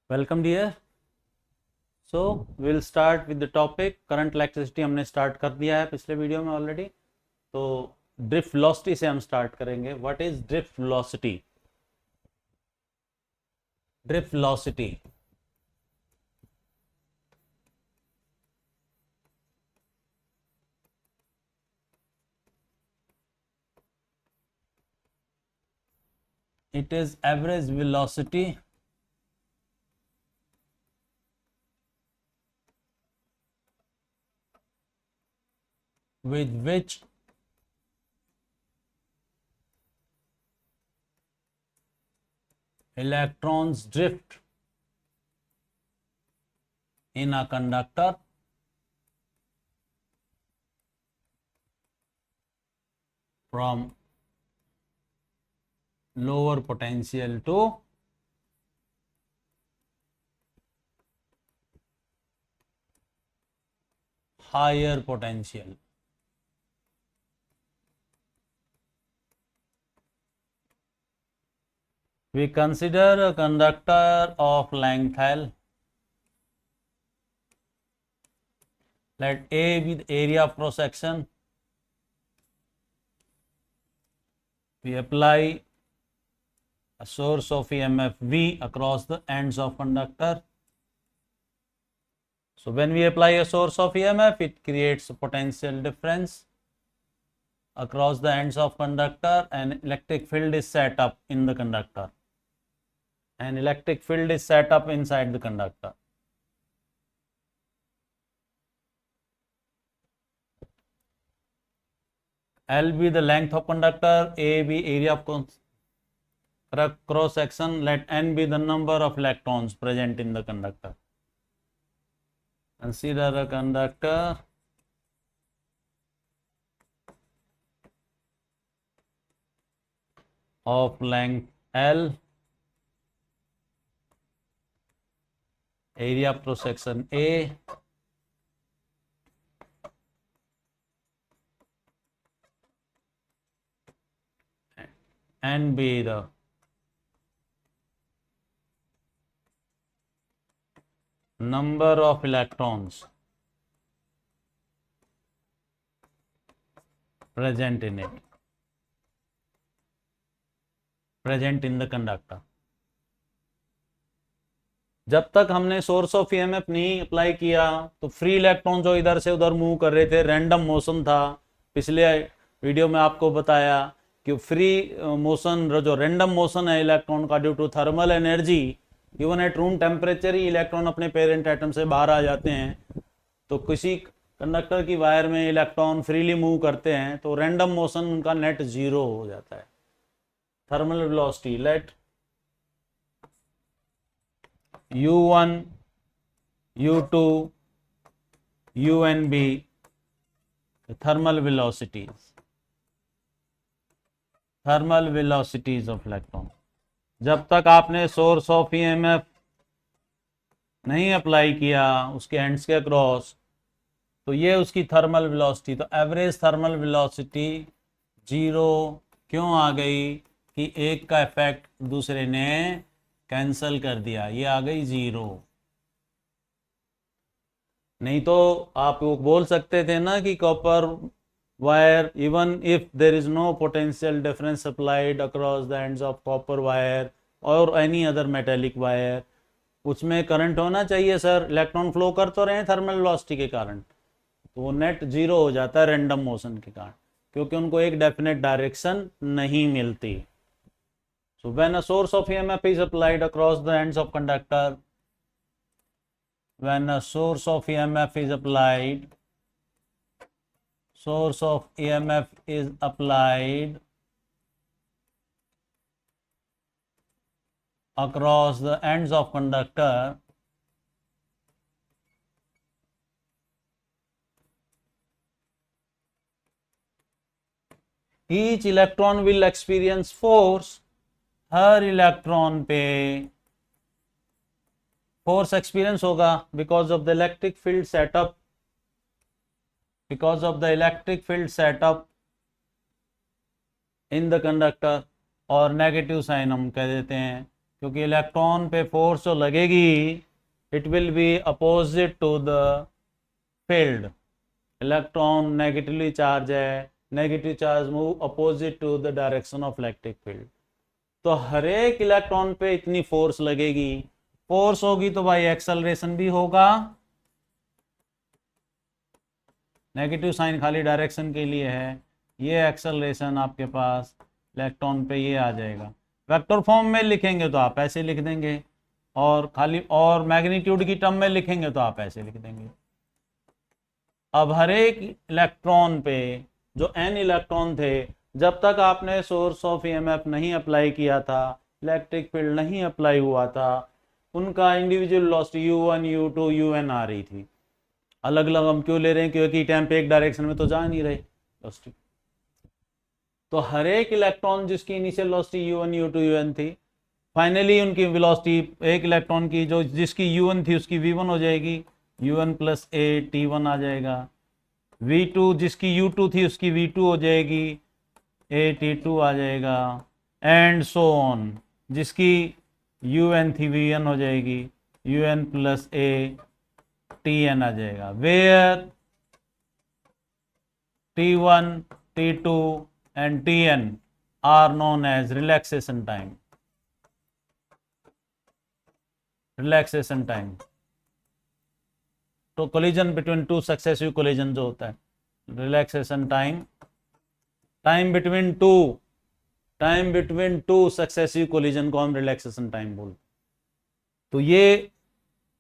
Welcome dear. So will start with the topic current electricity. हमने start कर दिया है पिछले वीडियो में ऑलरेडी। तो ड्रिफ्ट वेलोसिटी से हम स्टार्ट करेंगे। What is drift velocity? Drift velocity it is average velocity with which electrons drift in a conductor from lower potential to higher potential. We consider a conductor of length L. Let A be the area of cross section. We apply a source of EMF V across the ends of conductor. So when we apply a source of EMF, it creates a potential difference across the ends of conductor. An electric field is set up in the conductor. An electric field is set up inside the conductor. L be the length of conductor, A be area of cross section. Let N be the number of electrons present in the conductor. Consider a conductor of length L, area of cross section A, and be the number of electrons present in it, present in the conductor. जब तक हमने source of EMF नहीं apply किया तो free electron जो इधर से उधर मूव कर रहे थे, रैंडम मोशन था। पिछले वीडियो में आपको बताया कि फ्री मोशन जो रैंडम मोशन है इलेक्ट्रॉन का due to thermal energy, even at room temperature ही इलेक्ट्रॉन अपने पेरेंट एटम से बाहर आ जाते हैं। तो किसी कंडक्टर की वायर में इलेक्ट्रॉन फ्रीली मूव करते हैं तो रैंडम मोशन उनका नेट जीरो हो जाता है। Thermal velocity let U1, U2, UN be the thermal velocities of electron. जब तक आपने सोर्स ऑफ ईएमएफ नहीं अप्लाई किया उसके एंड्स के क्रॉस, तो ये उसकी थर्मल वेलोसिटी, तो एवरेज थर्मल वेलोसिटी जीरो क्यों आ गई कि एक का इफेक्ट दूसरे ने कैंसल कर दिया, ये आ गई जीरो। नहीं तो आप बोल सकते थे ना कि copper wire, even if there is no potential difference applied across the ends of copper wire और एनी अदर मेटेलिक वायर, उसमें करंट होना चाहिए सर, इलेक्ट्रॉन फ्लो कर तो रहे हैं थर्मल वेलोसिटी के कारण, तो वो नेट जीरो हो जाता है रैंडम मोशन के कारण, क्योंकि उनको एक डेफिनेट डायरेक्शन नहीं मिलती। So when a source of EMF is applied across the ends of conductor, when a source of EMF is applied, source of EMF is applied across the ends of conductor, each electron will experience force. Her electron पे force experience होगा because of the electric field setup, because of the electric field setup in the conductor, और negative sign हम कह देते हैं क्योंकि electron पे force जो लगेगी it will be opposite to the field. Electron negatively charge है, negative charge move opposite to the direction of electric field. तो हर एक इलेक्ट्रॉन पे इतनी फोर्स लगेगी, फोर्स होगी तो भाई एक्सेलरेशन भी होगा। नेगेटिव साइन खाली डायरेक्शन के लिए है, ये एक्सेलरेशन आपके पास इलेक्ट्रॉन पे ये आ जाएगा। वेक्टर फॉर्म में लिखेंगे तो आप ऐसे लिख देंगे, और खाली और मैग्नीट्यूड की टर्म में लिखेंगे तो आप ऐसे लिख देंगे। अब हर एक इलेक्ट्रॉन पे जो n इलेक्ट्रॉन थे, जब तक आपने सोर्स ऑफ ईएमएफ नहीं अप्लाई किया था, इलेक्ट्रिक फील्ड नहीं अप्लाई हुआ था, उनका individual velocity u1 u2 un आ रही थी। अलग अलग हम क्यों ले रहे हैं? क्योंकि टाइम पे एक डायरेक्शन में तो जा नहीं रहे वेलोसिटी। तो हर एक इलेक्ट्रॉन जिसकी initial velocity u1 u2 un थी, फाइनली उनकी वेलोसिटी एक इलेक्ट्रॉन की जो जिसकी u1 थी उसकी v1 हो जाएगी, u1 प्लस a t1 आ जाएगा। v2 जिसकी u2 थी उसकी v2 हो जाएगी, a t2 आ जाएगा, एंड सो ऑन। जिसकी un थी vn हो जाएगी, un प्लस a tn आ जाएगा। Where t1 t2 and tn are known as relaxation time। Relaxation time तो collision between two successive collision जो होता है, relaxation time, time between two successive collision को हम रिलैक्सेशन टाइम बोलते। तो ये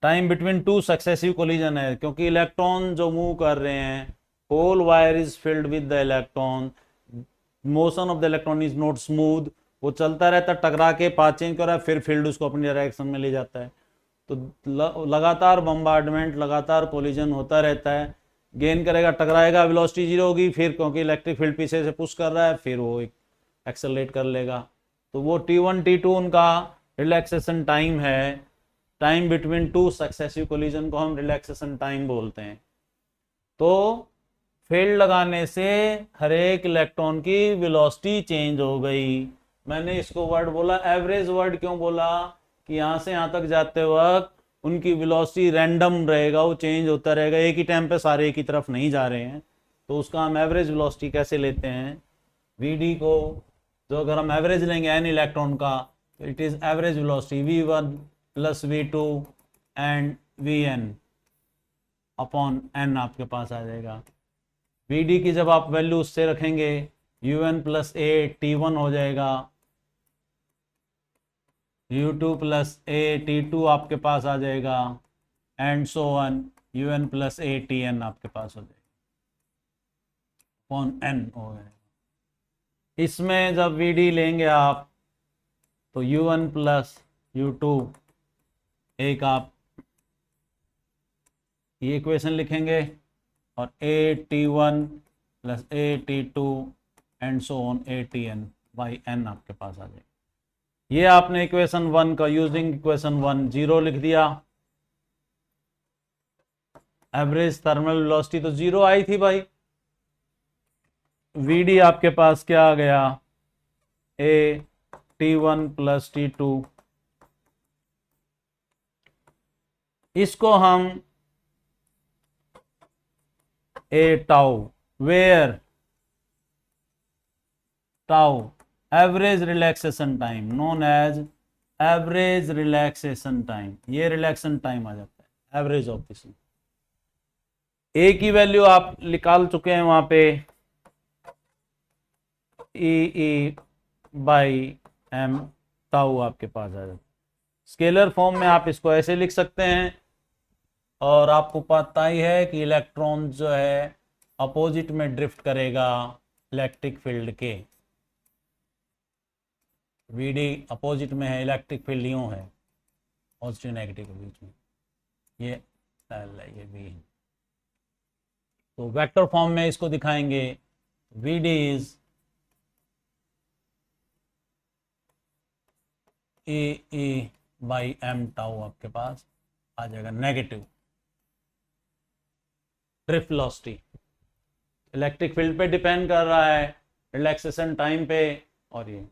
time between two successive collision है, क्योंकि इलेक्ट्रॉन जो मूव कर रहे हैं, whole wire is filled with the electron, motion of the electron is not smooth, वो चलता रहता है, टकरा के पाथ चेंज कर रहा है, फिर फील्ड उसको अपनी डायरेक्शन में ले जाता है। तो लगातार बम्बार्डमेंट, लगातार कोलिजन होता रहता है, गेन करेगा, टकराएगा, वेलोसिटी जीरो होगी, फिर क्योंकि इलेक्ट्रिक फील्ड पीछे से पुश कर रहा है, फिर वो एक्सेलरेट कर लेगा। तो वो t1 t2 उनका रिलैक्सेशन टाइम है। Time between two successive collision को हम रिलैक्सेशन टाइम बोलते हैं। तो फील्ड लगाने से हर एक इलेक्ट्रॉन की वेलोसिटी चेंज हो गई। मैंने इसको वर्ड बोला एवरेज वर्ड, क्यों बोला कि यहाँ से यहाँ तक जाते वक्त उनकी वेलोसिटी रैंडम रहेगा, वो चेंज होता रहेगा, एक ही टाइम पे सारे एक ही तरफ नहीं जा रहे हैं। तो उसका हम एवरेज वेलोसिटी कैसे लेते हैं? वीडी को जो अगर हम एवरेज लेंगे एन इलेक्ट्रॉन का, it is average velocity v1 plus v2 and vn upon n आपके पास आ जाएगा। vd की जब आप वैल्यू उससे रखेंगे, un प्लस a t1 हो जाएगा, u2 प्लस a t2 आपके पास आ जाएगा, and so one un plus a tn आपके पास हो जाएगा, अपॉन n हो जाएगा। इसमें जब vd लेंगे आप तो u1 प्लस u2 एक आप ये इक्वेशन लिखेंगे, और a t1 plus a t2 and so on a tn by n आपके पास आ जाएगा। ये आपने इक्वेशन 1 का यूजिंग इक्वेशन 1 0 लिख दिया। एवरेज थर्मल वेलोसिटी तो 0 आई थी भाई। vd आपके पास क्या आ गया? a t1 प्लस t2, इसको हम a tau, where tau average relaxation time, known as average relaxation time, ये रिलैक्सेशन टाइम आ जाता है एवरेज ऑफ दिस। ए की वैल्यू आप निकाल चुके हैं वहां पे, ई बाई एम टाउ आपके पास आ जाता है। स्केलर फॉर्म में आप इसको ऐसे लिख सकते हैं, और आपको पता ही है कि इलेक्ट्रॉन जो है अपोजिट में ड्रिफ्ट करेगा इलेक्ट्रिक फील्ड के। वीडी अपोजिट में है, इलेक्ट्रिक फील्ड यूं है पॉजिटिव नेगेटिव के बीच में, ये ये भी है। तो वेक्टर फॉर्म में इसको दिखाएंगे, V D is A by M tau आपके पास आ जाएगा, negative drift velocity electric field पे डिपेंड कर रहा है, रिलैक्सेशन टाइम पे, और ये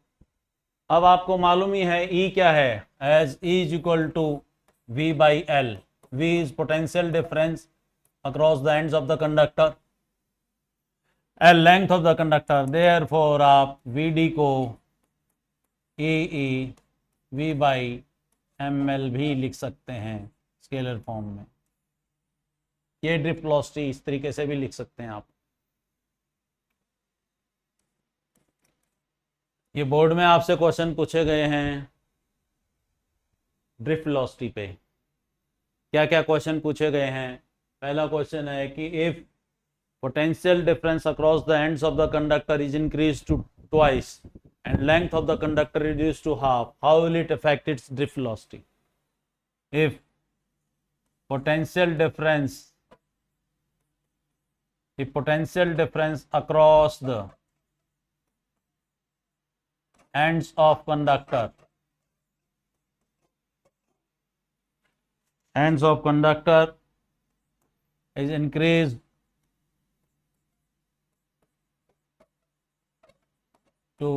अब आपको मालूम ही है E क्या है, as E is equal to V by L. V is potential difference across the ends of the conductor, L length of the conductor. Therefore आप VD को AE V बाई ML भी लिख सकते हैं स्केलर फॉर्म में. ये drift velocity इस तरीके से भी लिख सकते हैं आप. ये बोर्ड में आपसे क्वेश्चन पूछे गए हैं ड्रिफ्ट वेलोसिटी पे. क्या क्या क्वेश्चन पूछे गए हैं. पहला क्वेश्चन है कि if potential difference across the ends of the conductor is increased to twice and length of the conductor reduced to half, how will it affect its drift velocity? If potential difference across the ends of conductor is increased to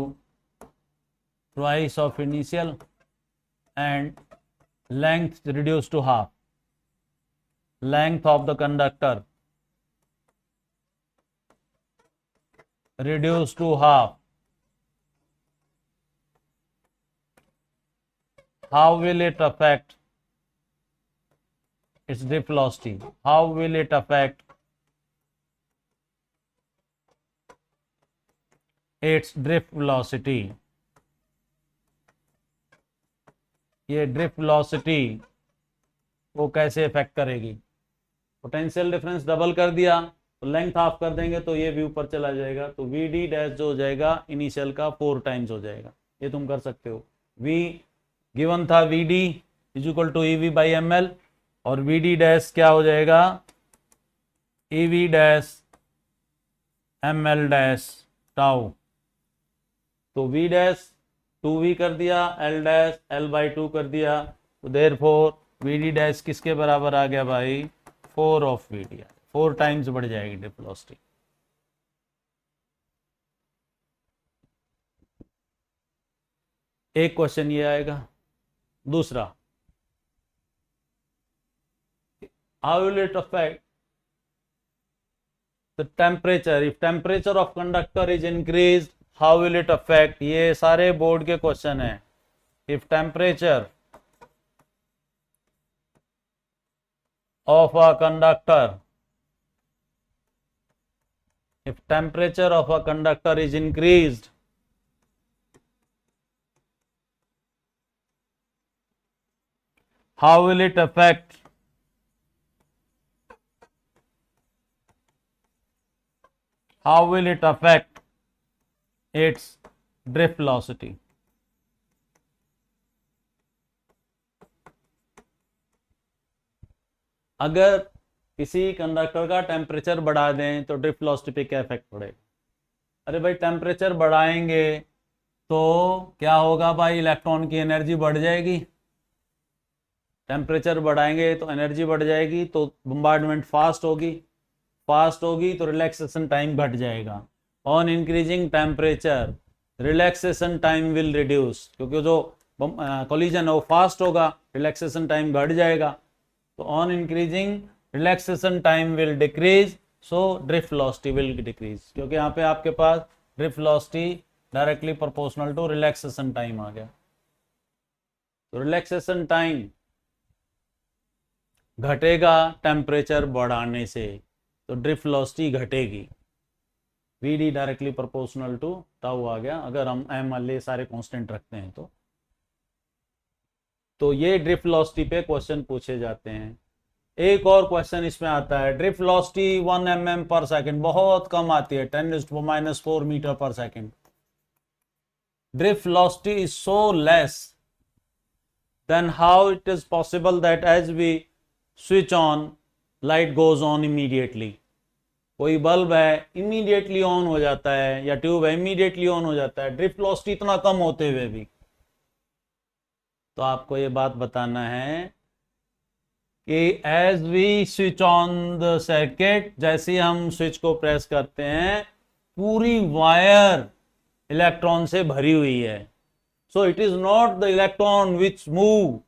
twice of initial and length reduced to half, length of the conductor reduced to half, how will it affect its drift velocity? How will it affect its drift velocity? ये drift velocity को कैसे effect करेगी. Potential difference double कर दिया तो length half कर देंगे तो ये भी ऊपर चला जाएगा, तो वी डी डैश जो हो जाएगा इनिशियल का 4 टाइम्स हो जाएगा. ये तुम कर सकते हो. वी गिवन था V D is equal to E V by M L और वी डी डैश क्या हो जाएगा E V dash M L dash tau. तो वी डैश 2v कर दिया, एल डैश एल बाई 2 कर दिया, तो देयरफॉर वी डी डैश किसके बराबर आ गया भाई 4 ऑफ वी डी. 4 टाइम्स बढ़ जाएगी ड्रिफ्ट वेलोसिटी. एक क्वेश्चन ये आएगा. दूसरा, how will it affect the temperature? If temperature of conductor is increased, how will it affect? ये सारे बोर्ड के क्वेश्चन हैं. If temperature of a conductor is increased, how will it affect its drift velocity? अगर किसी conductor का temperature बढ़ा दें तो ड्रिफ्ट वेलोसिटी पे क्या इफेक्ट पड़ेगा. अरे भाई टेम्परेचर बढ़ाएंगे तो क्या होगा भाई, इलेक्ट्रॉन की एनर्जी बढ़ जाएगी. टेम्परेचर बढ़ाएंगे तो एनर्जी बढ़ जाएगी, तो बम्बार्डमेंट फास्ट होगी तो रिलैक्सेशन टाइम घट जाएगा. On increasing temperature relaxation time will reduce, क्योंकि जो कोलिजन है वो फास्ट होगा, रिलैक्सेशन टाइम घट जाएगा. तो on increasing relaxation time will decrease, so drift velocity will decrease. क्योंकि यहाँ पे आपके पास drift velocity directly proportional to relaxation time आ गया. तो रिलैक्सेशन टाइम घटेगा टेम्परेचर बढ़ाने से, तो ड्रिफ्ट वेलोसिटी घटेगी. V D directly proportional to tau आ गया अगर हम एम एल सारे कांस्टेंट रखते हैं तो ये ड्रिफ्ट वेलोसिटी पे क्वेश्चन पूछे जाते हैं. एक और क्वेश्चन इसमें आता है, ड्रिफ्ट वेलोसिटी 1 mm पर सेकेंड, बहुत कम आती है, 10⁻⁴ मीटर पर second. Drift velocity is so less, then how it is possible that as we switch on light goes on immediately? कोई बल्ब है इमीडिएटली ऑन हो जाता है या ट्यूब है इमीडिएटली ऑन हो जाता है ड्रिफ्ट वेलोसिटी इतना कम होते हुए भी. तो आपको ये बात बताना है कि as we switch on the circuit, जैसे ही हम स्विच को प्रेस करते हैं पूरी वायर इलेक्ट्रॉन से भरी हुई है. So it is not the electron which move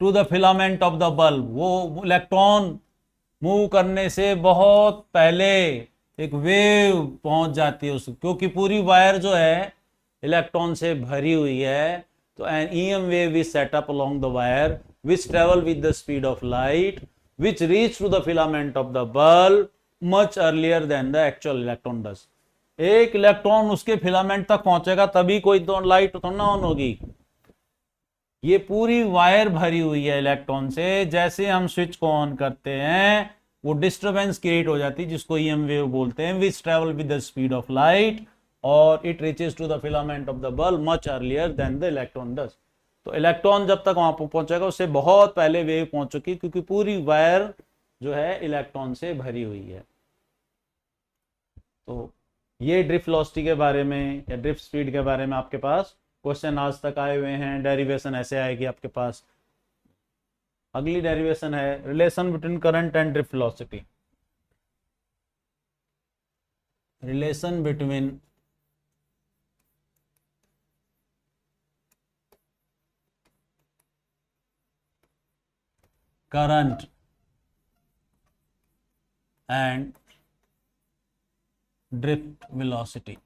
to the filament of the bulb. वो इलेक्ट्रॉन मूव करने से बहुत पहले एक वेव पहुंच जाती है उसको, क्योंकि पूरी वायर जो है इलेक्ट्रॉन से भरी हुई है. तो N EM wave is set up along the wire which travel with the speed of light which reach to the filament of the bulb much earlier than the actual electron does. एक electron उसके filament तक पहुंचेगा तभी कोई तो light तो ना on होगी. ये पूरी वायर भरी हुई है इलेक्ट्रॉन से. जैसे हम स्विच को ऑन करते हैं वो डिस्टरबेंस क्रिएट हो जाती है जिसको EM वेव बोलते हैं, which travel with the speed of light और it reaches to the filament of the bulb much earlier than the electron does. तो इलेक्ट्रॉन जब तक वहां पहुंचेगा उससे बहुत पहले वेव पहुंच चुकी, क्योंकि पूरी वायर जो है इलेक्ट्रॉन से भरी हुई है. तो ये ड्रिफ्ट वेलोसिटी के बारे में या ड्रिफ्ट स्पीड के बारे में आपके पास क्वेश्चन आज तक आए हुए हैं. डेरिवेशन ऐसे आएगी आपके पास. अगली डेरिवेशन है relation between current and drift velocity. Relation between current and drift velocity.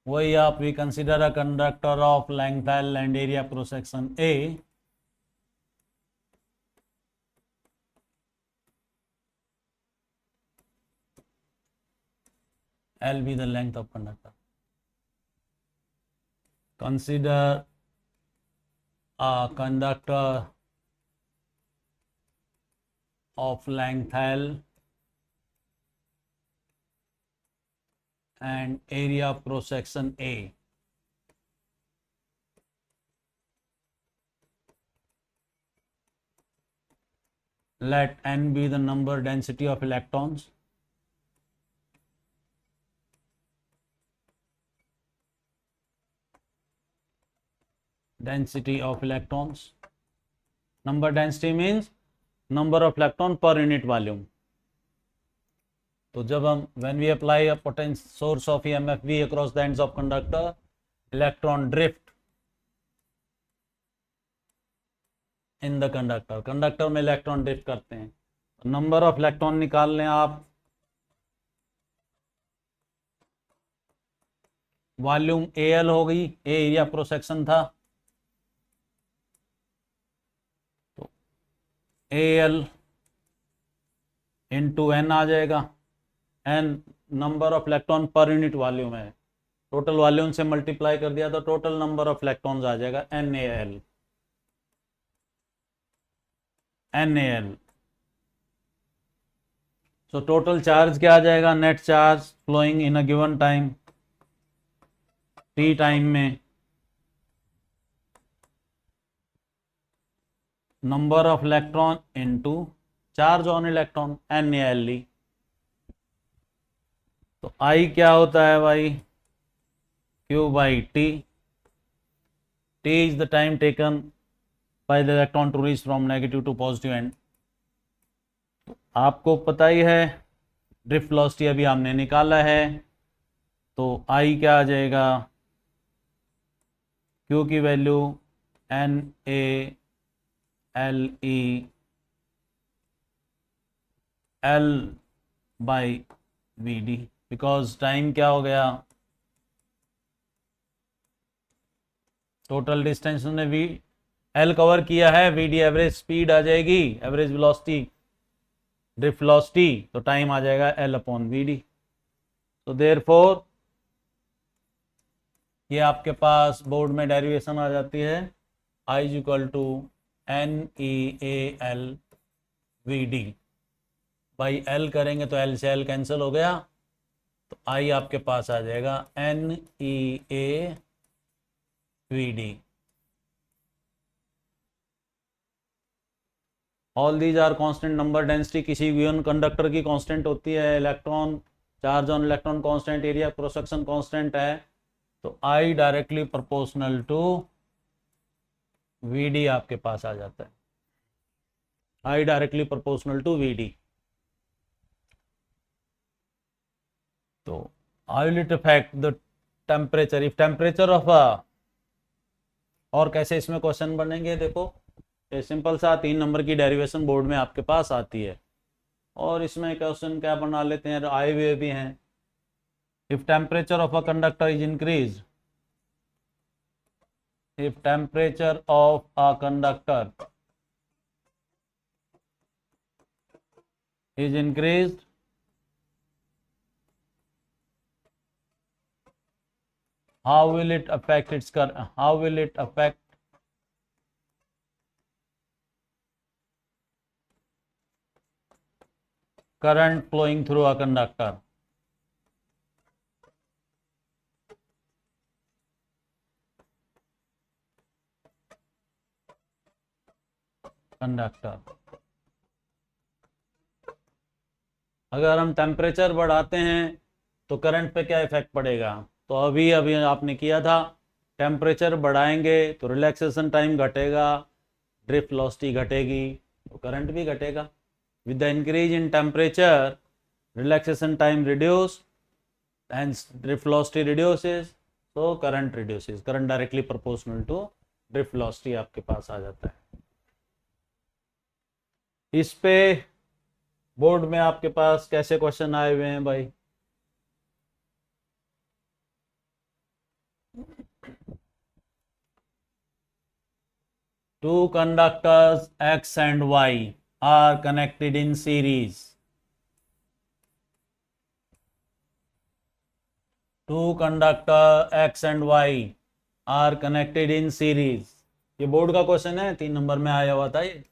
वही आप we consider a conductor of length L and area cross section A. L be the length of conductor. Consider a conductor of length L and area of cross section A. Let n be the number density of electrons. Density of electrons. Number density means number of electron per unit volume. तो जब हम when we apply a potential source of EMF V across the ends of conductor, electron drift in the conductor. Conductor में electron drift करते हैं. Number of electron निकाल लें आप. Volume AL हो गई, ए एरिया क्रॉस सेक्शन था, तो AL इंटू N आ जाएगा. N नंबर ऑफ इलेक्ट्रॉन पर यूनिट वॉल्यूम है. टोटल वॉल्यूम से मल्टीप्लाई कर दिया तो टोटल नंबर ऑफ इलेक्ट्रॉन्स आ जाएगा NaL. सो टोटल चार्ज क्या आ जाएगा? Net charge flowing in a given time t time में number of electron into charge on electron NaLe. तो I क्या होता है भाई? Q by T. T is the time taken by the electron to reach from negative to positive end. तो आपको पता ही है ड्रिफ्ट वेलोसिटी अभी हमने निकाला है, तो I क्या आ जाएगा? Q की value NaLe L by Vd. Because time क्या हो गया? टोटल डिस्टेंस ने वी एल कवर किया है, Vd एवरेज स्पीड आ जाएगी, एवरेज वेलोसिटी ड्रिफ्ट वेलोसिटी, तो टाइम आ जाएगा L अपॉन Vd. तो देयरफॉर ये आपके पास बोर्ड में डेरिवेशन आ जाती है I is equal to NeAL Vd. By L करेंगे तो L से L कैंसिल हो गया, तो I आपके पास आ जाएगा NeA Vd. All these are constant. Number density किसी गिवन कंडक्टर की कांस्टेंट होती है, electron charge on electron constant, area cross section constant है, तो I directly proportional to Vd आपके पास आ जाता है. I directly proportional to Vd. How will it affect the temperature if temperature of a, और कैसे इसमें क्वेश्चन बनेंगे देखो, ये सिंपल सा 3 नंबर की डेरिवेशन बोर्ड में आपके पास आती है। और इसमें क्वेश्चन क्या बना लेते हैं, आए हुए भी हैं। If temperature of a conductor is increase, if temperature of a conductor is increased, how will it affect its current, how will it affect current flowing through a conductor? Conductor, अगर हम टेम्परेचर बढ़ाते हैं तो current पे क्या effect पड़ेगा, तो अभी अभी आपने किया था, टेम्परेचर बढ़ाएंगे तो रिलैक्सेशन टाइम घटेगा, ड्रिफ्ट वेलोसिटी घटेगी, तो करंट भी घटेगा। With the increase in temperature relaxation time reduce hence drift velocity reduces, so current reduces, current directly proportional to drift velocity आपके पास आ जाता है। इस पे बोर्ड में आपके पास कैसे क्वेश्चन आए हुए हैं भाई, two conductors X and Y are connected in series. Two conductor X and Y are connected in series. ये बोर्ड का क्वेश्चन है, 3 नंबर में आया हुआ था ये।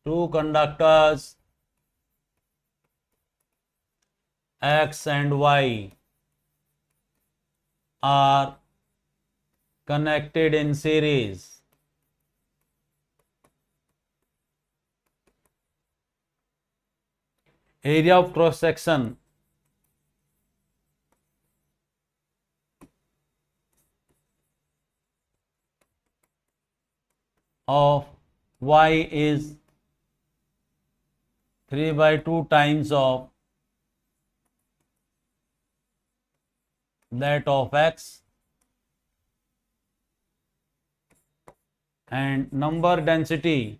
Two conductors X and Y are connected in series. Area of cross section of Y is 3/2 times of that of X, and number density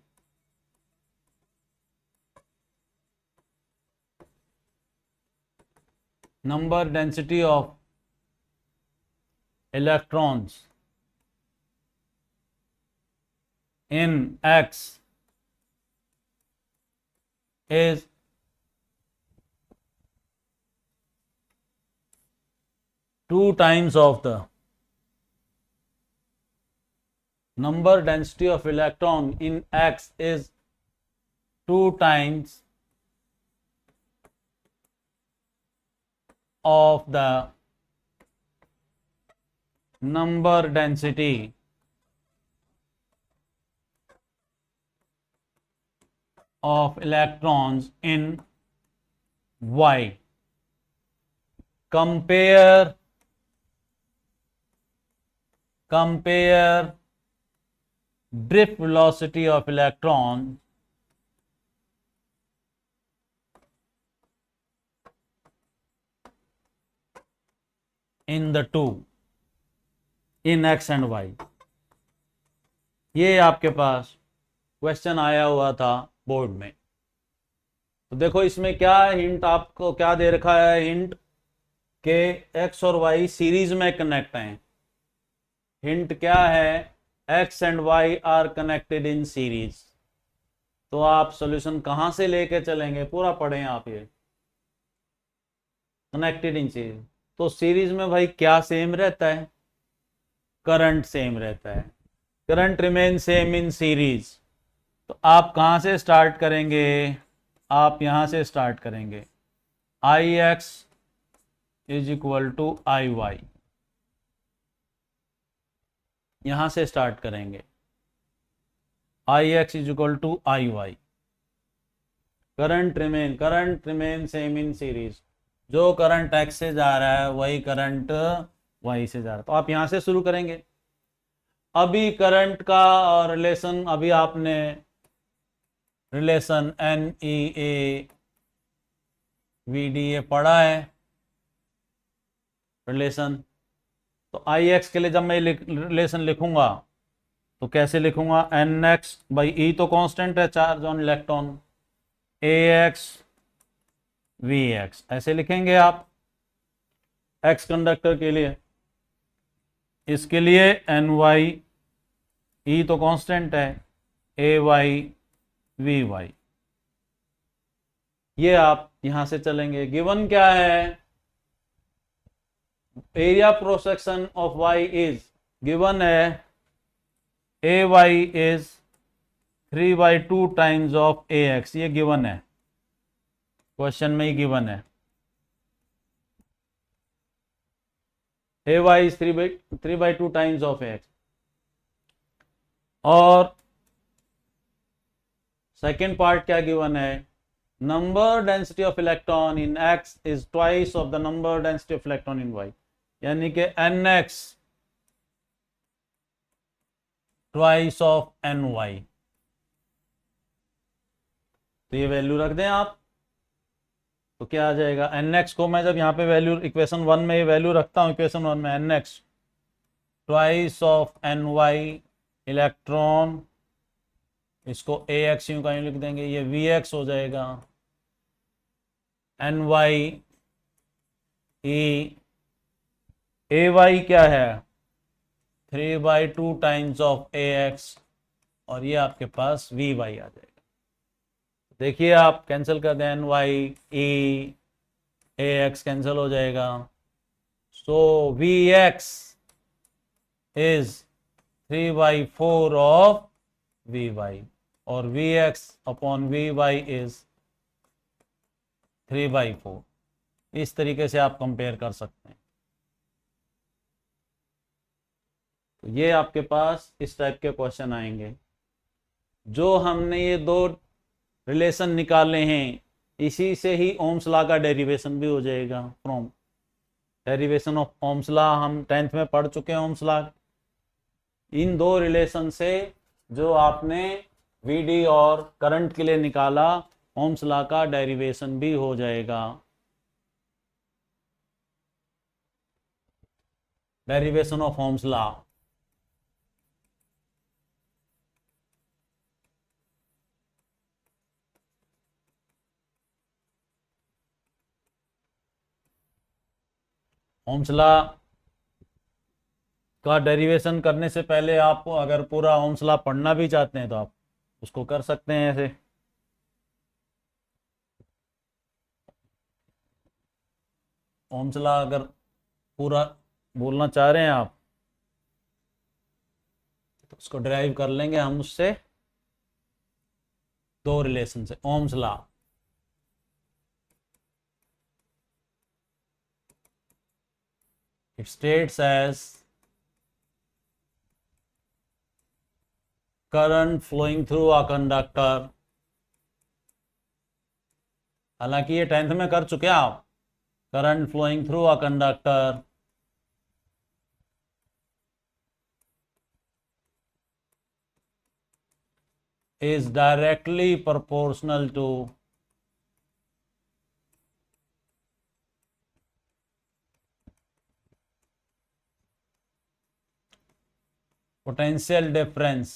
of electrons in X is 2 times of the number density of electron in X is 2 times of the number density of electrons in Y. Compare drift velocity of electron in the two, in X and Y. ये आपके पास question आया हुआ था board में। तो देखो इसमें क्या हिंट आपको क्या दे रखा है, हिंट के X और Y सीरीज में कनेक्ट हैं। हिंट क्या है, X and Y are connected in series. तो आप सॉल्यूशन कहां से लेके चलेंगे, पूरा पढ़ें आप ये, कनेक्टेड इन सीरीज। तो सीरीज में भाई क्या सेम रहता है, करंट सेम रहता है, current remain same in series. तो आप कहां से स्टार्ट करेंगे, आप यहां से स्टार्ट करेंगे, I X is equal to I Y, यहां से स्टार्ट करेंगे, I X is equal to I Y, current remain same in series. जो करंट एक्स से जा रहा है वही करंट वाई से जा रहा है। तो आप यहां से शुरू करेंगे। अभी करंट का रिलेशन, अभी आपने relation N E A V D A पढ़ा है, रिलेशन। तो आई एक्स के लिए जब मैं रिलेशन लिखूंगा तो कैसे लिखूंगा, एन एक्स बाई ई तो कांस्टेंट है charge on electron, A X V X ऐसे लिखेंगे आप एक्स कंडक्टर के लिए। इसके लिए एन वाई ई तो कांस्टेंट है, ए वाई वी वाई, ये आप यहां से चलेंगे। गिवन क्या है, area cross section of Y is, given है A Y is 3/2 times of A X, ये गिवन है, क्वेश्चन में ही गिवन है। A Y is 3/2 times of A X. और सेकेंड पार्ट क्या गिवन है, number density of electron in X is twice of the number density of electron in Y, यानी कि N X twice of N Y. तो ये value रख दें आप, तो क्या आ जाएगा, एन एक्स को मैं जब यहाँ पे वैल्यू इक्वेशन 1 में ये वैल्यू रखता हूँ, इक्वेशन 1 में N X twice of N Y electron, इसको ए एक्स यूं कहीं लिख देंगे, ये वी एक्स हो जाएगा, एन वाई ई, ए वाई क्या है 3/2 टाइम्स ऑफ ए एक्स, और ये आपके पास वी वाई आ जाएगा। देखिए आप कैंसिल कर दें, N Y E A X cancel हो जाएगा, so V X is 3/4 of V Y, और V X upon V Y is 3/4। इस तरीके से आप कंपेयर कर सकते हैं। तो ये आपके पास इस टाइप के क्वेश्चन आएंगे। जो हमने ये दो रिलेशन निकाले हैं, इसी से ही ओम्स लॉ का डेरिवेशन भी हो जाएगा। From derivation of Ohm's law हम 10th में पढ़ चुके हैं। ओम्स लॉ इन दो रिलेशन से जो आपने वीडी और करंट के लिए निकाला, ओम्स लॉ का डेरिवेशन भी हो जाएगा। Derivation of Ohm's law, Ohm's law का डेरिवेशन करने से पहले आप अगर पूरा ओम्स लॉ पढ़ना भी चाहते हैं तो आप उसको कर सकते हैं ऐसे। ओम्स लॉ अगर पूरा बोलना चाह रहे हैं आप तो उसको ड्राइव कर लेंगे हम उससे, दो रिलेशन से। Ohm's law it states as current flowing through a conductor, हालांकि ये 10th में कर चुके हैं आप, current flowing through a conductor is directly proportional to potential difference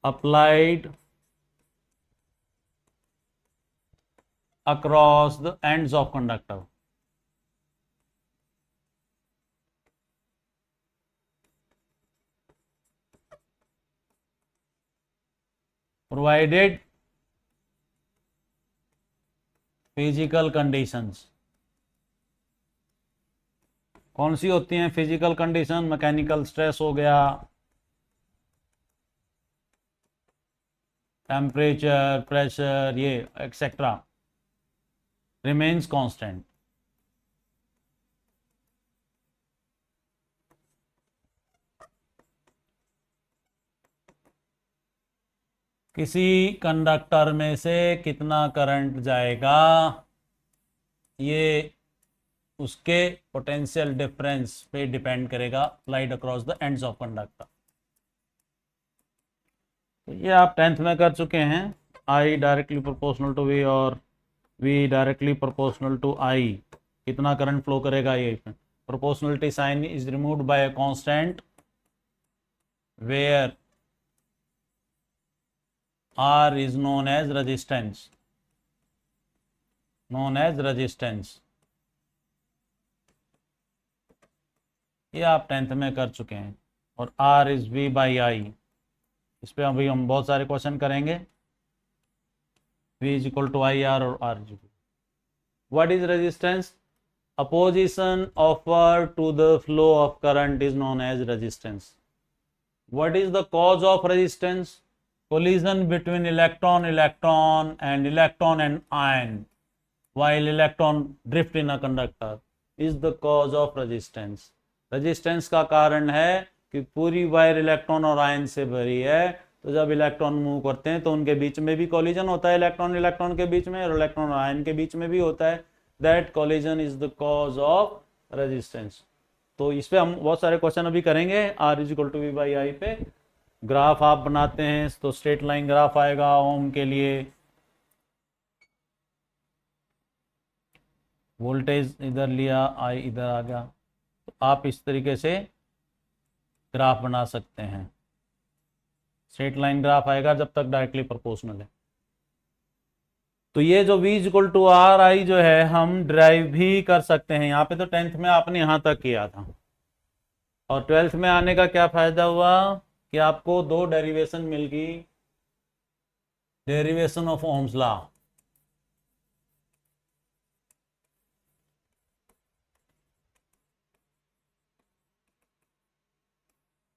applied across the ends of conductor, provided physical conditions। कौन सी होती हैं फिजिकल कंडीशन, मैकेनिकल स्ट्रेस हो गया, टेम्परेचर, प्रेशर, ये एक्सेट्रा रिमेन्स कांस्टेंट। किसी कंडक्टर में से कितना करंट जाएगा, ये उसके पोटेंशियल डिफरेंस पे डिपेंड करेगा, applied across the ends of conductor. तो ये आप 10th में कर चुके हैं, I directly proportional to V और V directly proportional to I. कितना करंट फ्लो करेगा ये। Proportionality sign is removed by a constant where R is known as resistance, ये आप 10th में कर चुके हैं। और R is V by I, इस पे अभी हम बहुत सारे क्वेश्चन करेंगे। V is equal to IR और R is equal. What is resistance? Opposition offered to the flow of current is known as resistance. What is the cause of resistance? Collision between electron and electron and ion while electron drift in a conductor is the cause of resistance. Resistance का कारण है कि पूरी wire electron और ion से भरी है, तो जब इलेक्ट्रॉन मूव करते हैं तो उनके बीच में भी कॉलिजन होता है, इलेक्ट्रॉन के बीच में, और इलेक्ट्रॉन और आयन के बीच में भी होता है। That collision is the cause of resistance. तो इस पे हम बहुत सारे क्वेश्चन अभी करेंगे। R is equal to V by I पे ग्राफ आप बनाते हैं तो स्ट्रेट लाइन ग्राफ आएगा ओम के लिए, वोल्टेज इधर लिया, I इधर आ गया, तो आप इस तरीके से ग्राफ बना सकते हैं। स्ट्रेट लाइन ग्राफ आएगा जब तक डायरेक्टली प्रोपोर्शनल है। तो ये जो V इक्वल टू RI जो है हम ड्राइव भी कर सकते हैं। यहाँ पे तो 10th में आपने यहाँ तक किया था, और 12th में आने का क्या फायदा हुआ कि आपको दो डेरिवेशन मिल गई। डेरिवेशन ऑफ ओम्स लॉ,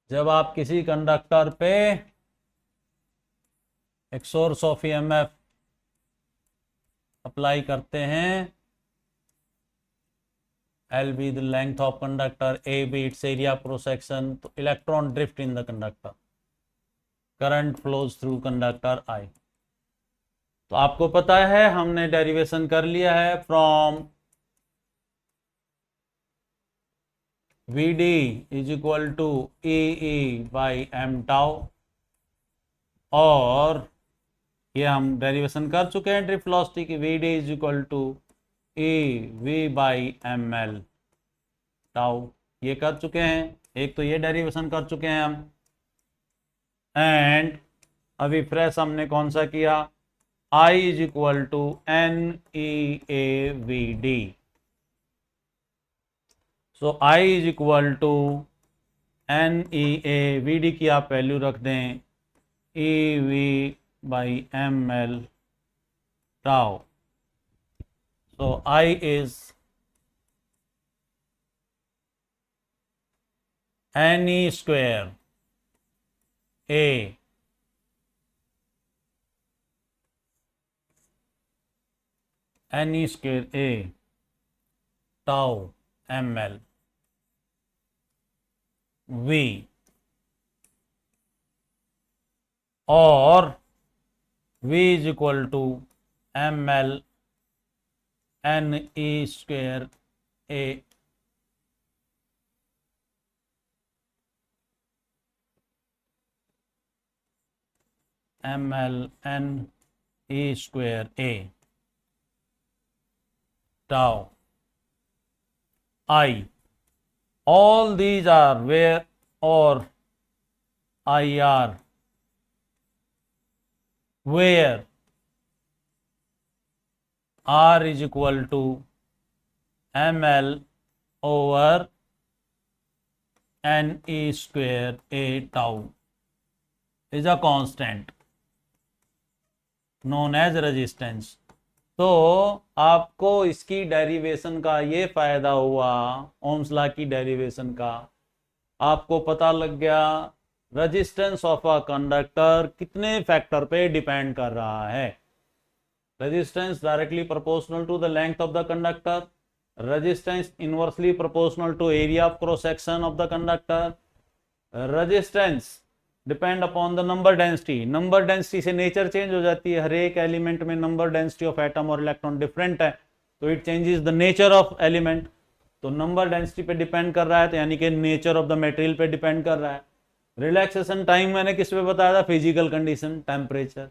जब आप किसी कंडक्टर पे एक सोर्स ऑफ EMF अप्लाई करते हैं, L be the length of conductor, A be its area cross section, तो electron drift in the conductor, current flows through conductor I। तो आपको पता है हमने डेरिवेशन कर लिया है from VD is equal to EE by M tau, और ये हम डेरिवेशन कर चुके हैं ड्रिफ्ट वेलोसिटी की। VD is equal to EV by ML tau, ये कर चुके हैं। एक तो ये डेरिवेशन कर चुके हैं हम, एंड अभी फ्रेश हमने कौन सा किया, I is equal to NEAVD। So I is equal to NEAVD की आप वैल्यू रख दें EV by ML tau. So I is NE square A NE square A tau ML V, और V is equal to ML NE square A ML NE square A tau I. All these are where or IR, where R is equal to ML over NE square A tau is a constant known as resistance. तो आपको इसकी derivation का ये फायदा हुआ, Ohm's law की derivation का, आपको पता लग गया रेजिस्टेंस ऑफ अ कंडक्टर कितने फैक्टर पे डिपेंड कर रहा है। Resistance directly proportional to the length of the conductor, resistance inversely proportional to area of cross section of the conductor, resistance depend upon the number density. Number density से nature change हो जाती है, हर एक element में number density of atom और electron different है, तो it changes the nature of element. तो नंबर डेंसिटी पे डिपेंड कर रहा है, तो यानी कि नेचर ऑफ द मटेरियल पे डिपेंड कर रहा है। रिलैक्सेशन टाइम मैंने किस पे बताया था, फिजिकल कंडीशन, टेम्परेचर,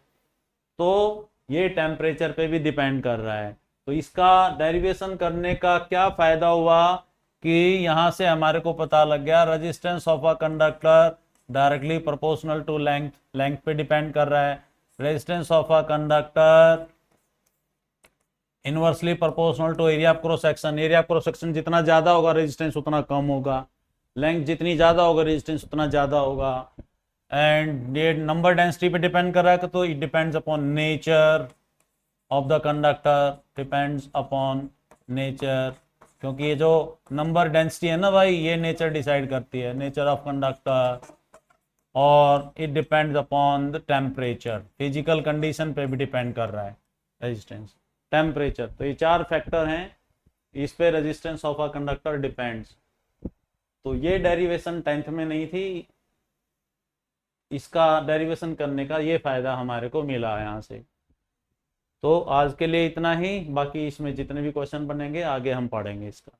तो ये टेम्परेचर पे भी डिपेंड कर रहा है। तो इसका डेरिवेशन करने का क्या फायदा हुआ कि यहां से हमारे को पता लग गया resistance of a conductor directly proportional to length, length पे डिपेंड कर रहा है। Resistance of a conductor inversely proportional to area of cross section, area of cross section जितना ज्यादा होगा रेजिस्टेंस उतना कम होगा, लेंथ जितनी ज्यादा होगा रेजिस्टेंस उतना ज्यादा होगा। एंड ये नंबर डेंसिटी पे डिपेंड कर रहा है, तो it depends upon nature of the conductor, depends upon nature, क्योंकि ये जो नंबर डेंसिटी है ना भाई, ये नेचर डिसाइड करती है, नेचर ऑफ कंडक्टर। और it depends upon the temperature, physical condition पे भी डिपेंड कर रहा है रेजिस्टेंस, टेम्परेचर। तो ये 4 फैक्टर हैं, इस पे resistance of a conductor depends. तो ये डेरिवेशन 10th में नहीं थी, इसका डेरिवेशन करने का ये फायदा हमारे को मिला यहाँ से। तो आज के लिए इतना ही, बाकी इसमें जितने भी क्वेश्चन बनेंगे आगे हम पढ़ेंगे इसका।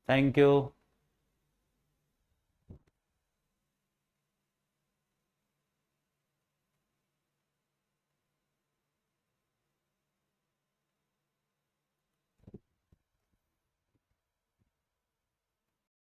Thank you.